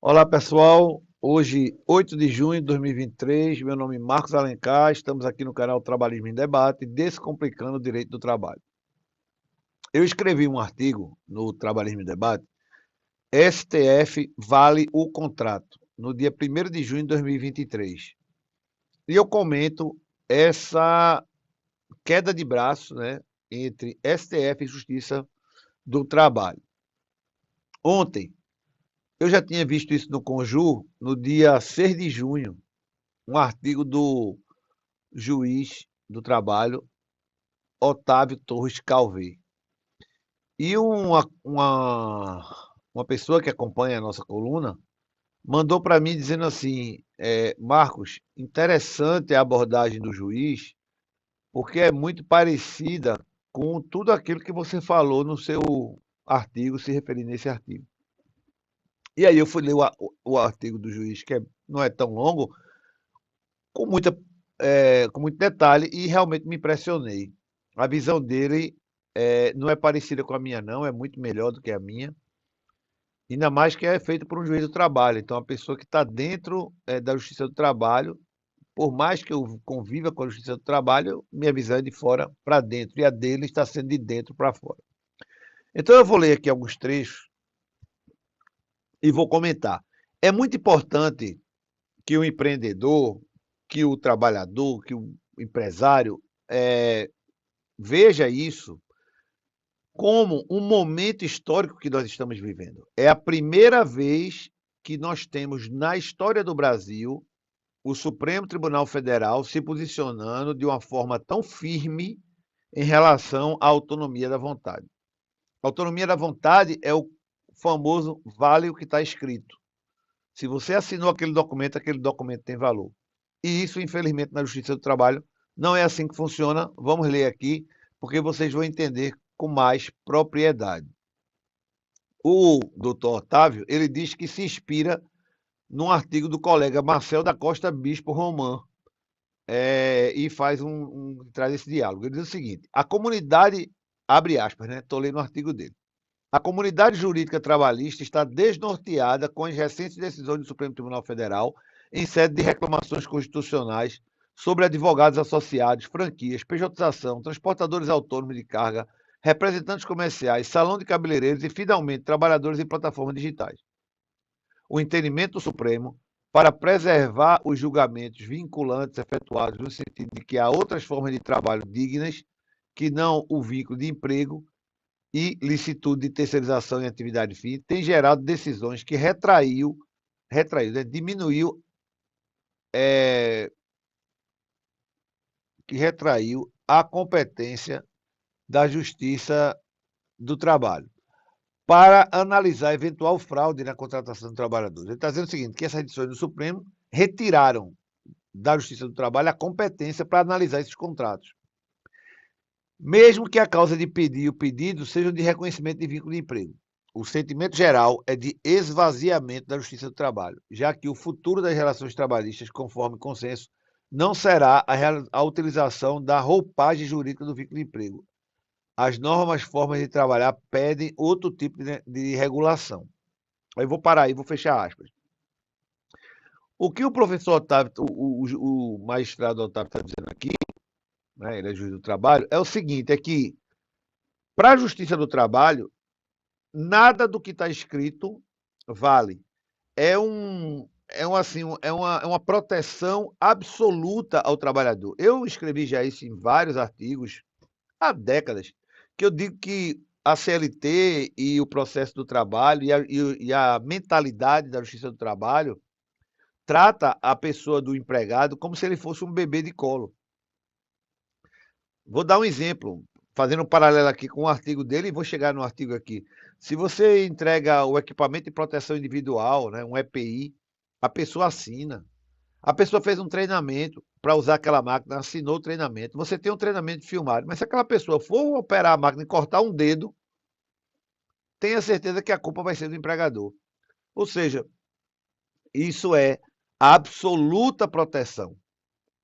Olá, pessoal. Hoje, 8 de junho de 2023, meu nome é Marcos Alencar. Estamos aqui no canal Trabalhismo em Debate, descomplicando o direito do trabalho. Eu escrevi um artigo no Trabalhismo em Debate, STF vale o contrato, no dia 1º de junho de 2023. E eu comento essa queda de braço, né, entre STF e Justiça do Trabalho. Ontem, eu já tinha visto isso no Conjur, no dia 6 de junho, um artigo do juiz do trabalho, Otávio Torres Calvi. E uma pessoa que acompanha a nossa coluna mandou para mim dizendo assim: Marcos, interessante a abordagem do juiz, porque é muito parecida com tudo aquilo que você falou no seu artigo, se referindo nesse artigo. E aí eu fui ler o artigo do juiz, não é tão longo, com com muito detalhe, e realmente me impressionei. A visão dele não é parecida com a minha, não, é muito melhor do que a minha. Ainda mais que é feito por um juiz do trabalho. Então, a pessoa que está dentro da Justiça do Trabalho, por mais que eu conviva com a Justiça do Trabalho, minha visão é de fora para dentro, e a dele está sendo de dentro para fora. Então, eu vou ler aqui alguns trechos e vou comentar. É muito importante que o empreendedor, que o trabalhador, que o empresário veja isso como um momento histórico que nós estamos vivendo. É a primeira vez que nós temos na história do Brasil o Supremo Tribunal Federal se posicionando de uma forma tão firme em relação à autonomia da vontade. A autonomia da vontade é o famoso vale o que está escrito. Se você assinou aquele documento tem valor. E isso, infelizmente, na Justiça do Trabalho não é assim que funciona. Vamos ler aqui, porque vocês vão entender com mais propriedade. O doutor Otávio, ele diz que se inspira num artigo do colega Marcel da Costa Bispo Román, e traz esse diálogo. Ele diz o seguinte: a comunidade, abre aspas, né? Estou lendo o artigo dele. A comunidade jurídica trabalhista está desnorteada com as recentes decisões do Supremo Tribunal Federal em sede de reclamações constitucionais sobre advogados associados, franquias, pejotização, transportadores autônomos de carga, representantes comerciais, salão de cabeleireiros e, finalmente, trabalhadores em plataformas digitais. O entendimento do Supremo, para preservar os julgamentos vinculantes efetuados no sentido de que há outras formas de trabalho dignas que não o vínculo de emprego e licitude de terceirização em atividade fim, tem gerado decisões que diminuiu, que retraiu a competência da Justiça do Trabalho para analisar eventual fraude na contratação de trabalhadores. Ele está dizendo o seguinte, que essas decisões do Supremo retiraram da Justiça do Trabalho a competência para analisar esses contratos. Mesmo que a causa de pedir o pedido seja de reconhecimento de vínculo de emprego. O sentimento geral é de esvaziamento da Justiça do Trabalho, já que o futuro das relações trabalhistas, conforme consenso, não será a utilização da roupagem jurídica do vínculo de emprego. As normas, formas de trabalhar pedem outro tipo de regulação. Aí vou parar aí, vou fechar aspas. O que o professor Otávio, o magistrado Otávio está dizendo aqui, né, ele é juiz do trabalho, é o seguinte, é que para a Justiça do Trabalho, nada do que está escrito vale. É uma proteção absoluta ao trabalhador. Eu escrevi já isso em vários artigos há décadas, que eu digo que a CLT e o processo do trabalho e a mentalidade da Justiça do Trabalho trata a pessoa do empregado como se ele fosse um bebê de colo. Vou dar um exemplo, fazendo um paralelo aqui com o artigo dele, e vou chegar no artigo aqui. Se você entrega o equipamento de proteção individual, né, um EPI, a pessoa assina. A pessoa fez um treinamento para usar aquela máquina, assinou o treinamento. Você tem um treinamento filmado, mas se aquela pessoa for operar a máquina e cortar um dedo, tenha certeza que a culpa vai ser do empregador. Ou seja, isso é absoluta proteção.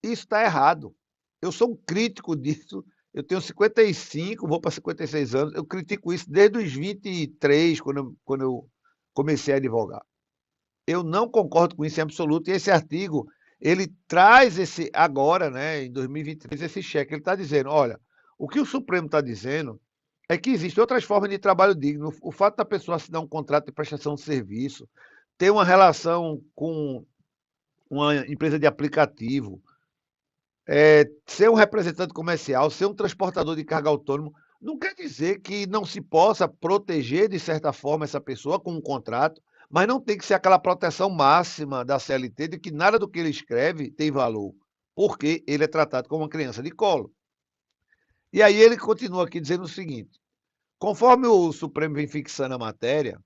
Isso está errado. Eu sou um crítico disso. Eu tenho 55, vou para 56 anos. Eu critico isso desde os 23, quando eu comecei a advogar. Eu não concordo com isso em absoluto, e esse artigo, ele traz esse, agora, né, em 2023, esse cheque. Ele está dizendo, olha, o que o Supremo está dizendo é que existem outras formas de trabalho digno. O fato da pessoa assinar um contrato de prestação de serviço, ter uma relação com uma empresa de aplicativo, ser um representante comercial, ser um transportador de carga autônomo, não quer dizer que não se possa proteger, de certa forma, essa pessoa com um contrato, mas não tem que ser aquela proteção máxima da CLT de que nada do que ele escreve tem valor, porque ele é tratado como uma criança de colo. E aí ele continua aqui dizendo o seguinte: conforme o Supremo vem fixando a matéria,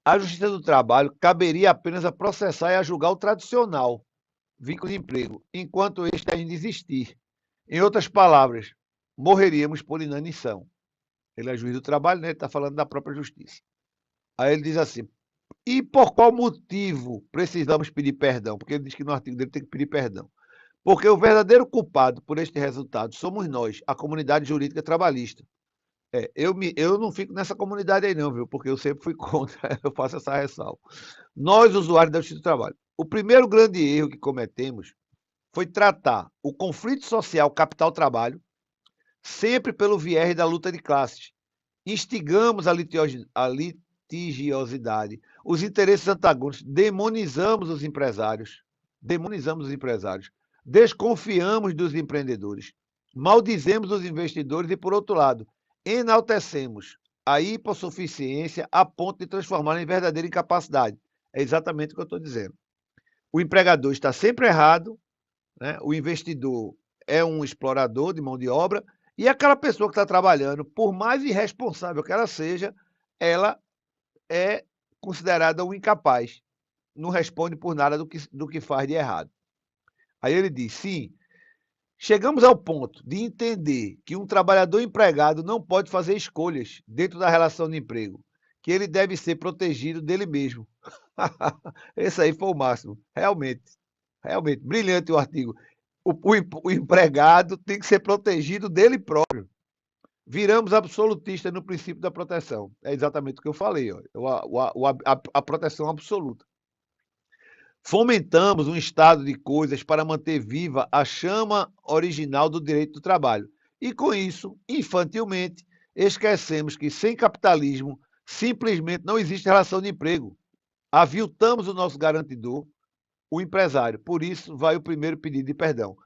a Justiça do Trabalho caberia apenas a processar e a julgar o tradicional vínculo de emprego, enquanto este ainda existir. Em outras palavras, morreríamos por inanição. Ele é juiz do trabalho, né? Ele está falando da própria justiça. Aí ele diz assim: e por qual motivo precisamos pedir perdão? Porque ele diz que no artigo dele tem que pedir perdão. Porque o verdadeiro culpado por este resultado somos nós, a comunidade jurídica trabalhista. Eu não fico nessa comunidade aí, não, viu? Porque eu sempre fui contra, eu faço essa ressalva. Nós, usuários da Justiça do Trabalho. O primeiro grande erro que cometemos foi tratar o conflito social capital-trabalho sempre pelo viés da luta de classes. Instigamos a litigiosidade, os interesses antagônicos, demonizamos os empresários, desconfiamos dos empreendedores, maldizemos os investidores e, por outro lado, enaltecemos a hipossuficiência a ponto de transformá-la em verdadeira incapacidade. É exatamente o que eu estou dizendo. O empregador está sempre errado, né? O investidor é um explorador de mão de obra, e aquela pessoa que está trabalhando, por mais irresponsável que ela seja, ela é considerada um incapaz. Não responde por nada do que faz de errado. Aí ele diz: sim, chegamos ao ponto de entender que um trabalhador empregado não pode fazer escolhas dentro da relação de emprego, que ele deve ser protegido dele mesmo. Esse aí foi o máximo. Realmente, realmente, brilhante o artigo. O empregado tem que ser protegido dele próprio. Viramos absolutistas no princípio da proteção. É exatamente o que eu falei, ó, a proteção absoluta. Fomentamos um estado de coisas para manter viva a chama original do direito do trabalho. E com isso, infantilmente, esquecemos que sem capitalismo simplesmente não existe relação de emprego. Aviltamos o nosso garantidor, o empresário. Por isso, vai o primeiro pedido de perdão.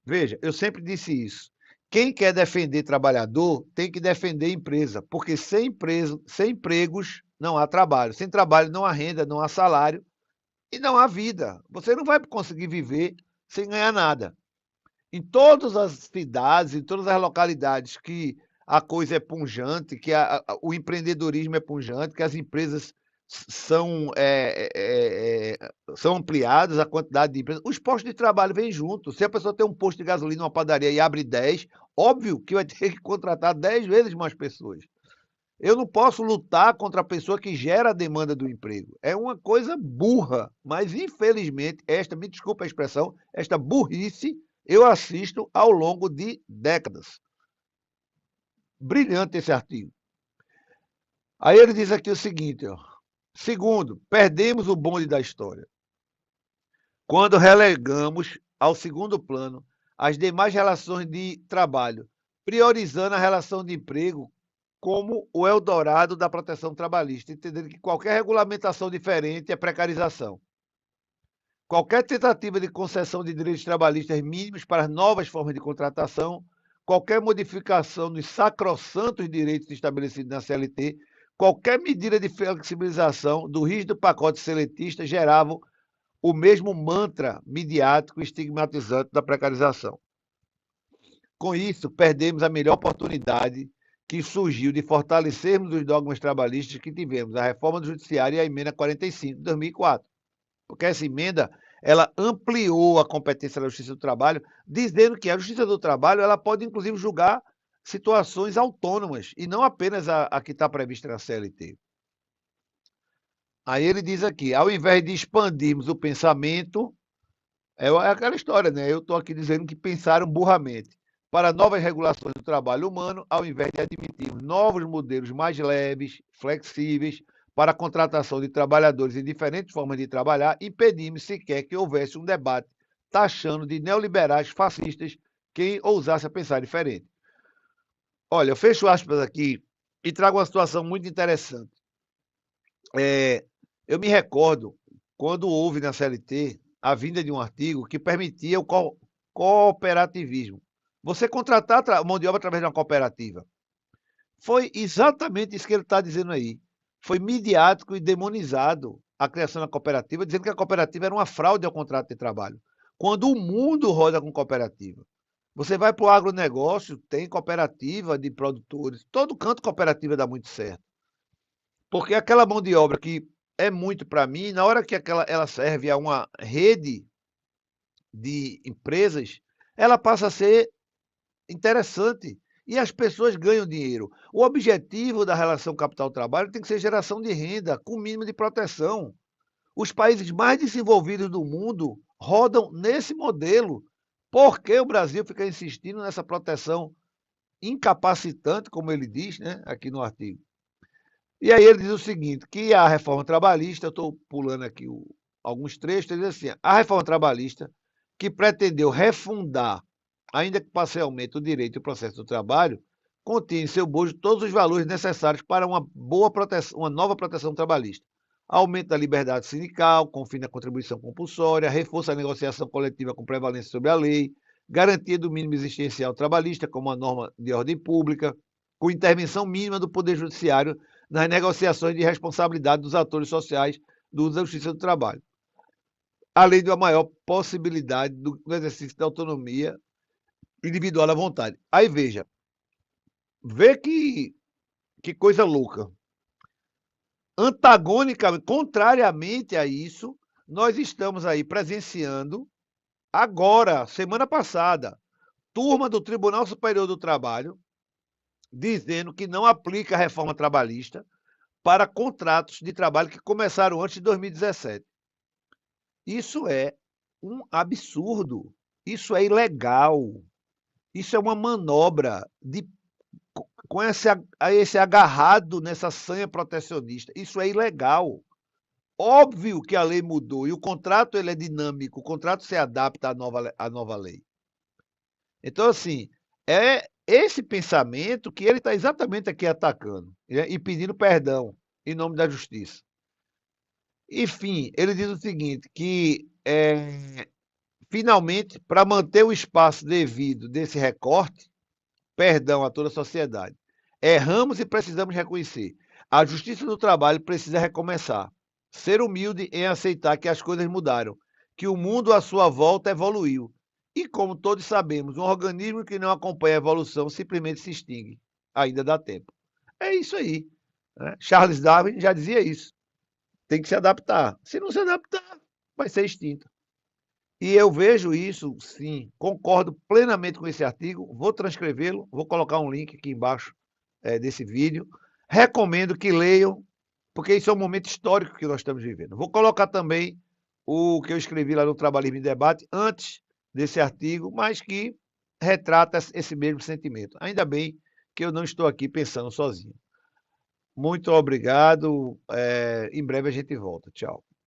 Veja, eu sempre disse isso. Quem quer defender trabalhador tem que defender empresa, porque sem empregos não há trabalho. Sem trabalho não há renda, não há salário e não há vida. Você não vai conseguir viver sem ganhar nada. Em todas as cidades, em todas as localidades que a coisa é punjante, que o empreendedorismo é punjante, que as empresas são, são ampliadas, a quantidade de empresas, os postos de trabalho vêm junto. Se a pessoa tem um posto de gasolina, uma padaria e abre 10, óbvio que vai ter que contratar 10 vezes mais pessoas. Eu não posso lutar contra a pessoa que gera a demanda do emprego. É uma coisa burra, mas infelizmente, me desculpa a expressão, esta burrice eu assisto ao longo de décadas. Brilhante esse artigo. Aí ele diz aqui o seguinte, ó. Segundo, perdemos o bonde da história quando relegamos ao segundo plano as demais relações de trabalho, priorizando a relação de emprego como o Eldorado da proteção trabalhista, entendendo que qualquer regulamentação diferente é precarização. Qualquer tentativa de concessão de direitos trabalhistas mínimos para novas formas de contratação, qualquer modificação dos sacrossantos direitos estabelecidos na CLT, qualquer medida de flexibilização do rígido pacote seletista geravam o mesmo mantra midiático estigmatizante da precarização. Com isso, perdemos a melhor oportunidade que surgiu de fortalecermos os dogmas trabalhistas que tivemos, a reforma do judiciário e a emenda 45 de 2004. Porque essa emenda, ela ampliou a competência da Justiça do Trabalho, dizendo que a Justiça do Trabalho ela pode, inclusive, julgar situações autônomas, e não apenas a que está prevista na CLT. Aí ele diz aqui, ao invés de expandirmos o pensamento, é aquela história, né? Eu estou aqui dizendo que pensaram burramente para novas regulações do trabalho humano, ao invés de admitirmos novos modelos mais leves, flexíveis, para a contratação de trabalhadores em diferentes formas de trabalhar, impedimos sequer que houvesse um debate taxando de neoliberais fascistas quem ousasse a pensar diferente. Olha, eu fecho aspas aqui e trago uma situação muito interessante. Eu me recordo quando houve na CLT a vinda de um artigo que permitia o cooperativismo. Você contratar mão de obra através de uma cooperativa. Foi exatamente isso que ele está dizendo aí. Foi midiático e demonizado a criação da cooperativa, dizendo que a cooperativa era uma fraude ao contrato de trabalho. Quando o mundo roda com cooperativa. Você vai para o agronegócio, tem cooperativa de produtores. Todo canto cooperativa dá muito certo. Porque aquela mão de obra que é muito para mim, na hora que ela serve a uma rede de empresas, ela passa a ser interessante e as pessoas ganham dinheiro. O objetivo da relação capital-trabalho tem que ser geração de renda com mínimo de proteção. Os países mais desenvolvidos do mundo rodam nesse modelo. Por que o Brasil fica insistindo nessa proteção incapacitante, como ele diz, né, aqui no artigo? E aí ele diz o seguinte, que a reforma trabalhista, eu estou pulando aqui alguns trechos, ele diz assim, a reforma trabalhista que pretendeu refundar, ainda que parcialmente, o direito e o processo do trabalho, continha em seu bojo todos os valores necessários para uma boa proteção, uma nova proteção trabalhista. Aumento da liberdade sindical, com fim da contribuição compulsória, reforço da negociação coletiva com prevalência sobre a lei, garantia do mínimo existencial trabalhista como uma norma de ordem pública, com intervenção mínima do Poder Judiciário nas negociações de responsabilidade dos atores sociais do uso da justiça do trabalho, além de uma maior possibilidade do exercício da autonomia individual à vontade. Aí veja, vê que coisa louca. Antagônicamente, contrariamente a isso, nós estamos aí presenciando agora, semana passada, turma do Tribunal Superior do Trabalho dizendo que não aplica a reforma trabalhista para contratos de trabalho que começaram antes de 2017. Isso é um absurdo. Isso é ilegal. Isso é uma manobra com esse agarrado nessa sanha protecionista. Isso é ilegal. Óbvio que a lei mudou e o contrato ele é dinâmico, o contrato se adapta à nova lei. Então, assim, é esse pensamento que ele está exatamente aqui atacando, né, e pedindo perdão em nome da justiça. Enfim, ele diz o seguinte, que finalmente, para manter o espaço devido desse recorte, perdão a toda a sociedade, erramos e precisamos reconhecer. A justiça do trabalho precisa recomeçar. Ser humilde em aceitar que as coisas mudaram, que o mundo à sua volta evoluiu. E como todos sabemos, um organismo que não acompanha a evolução simplesmente se extingue. Ainda dá tempo. É isso aí, né? Charles Darwin já dizia isso. Tem que se adaptar. Se não se adaptar, vai ser extinto. E eu vejo isso, sim, concordo plenamente com esse artigo, vou transcrevê-lo, vou colocar um link aqui embaixo desse vídeo. Recomendo que leiam, porque isso é um momento histórico que nós estamos vivendo. Vou colocar também o que eu escrevi lá no Trabalhismo em Debate, antes desse artigo, mas que retrata esse mesmo sentimento. Ainda bem que eu não estou aqui pensando sozinho. Muito obrigado, em breve a gente volta. Tchau.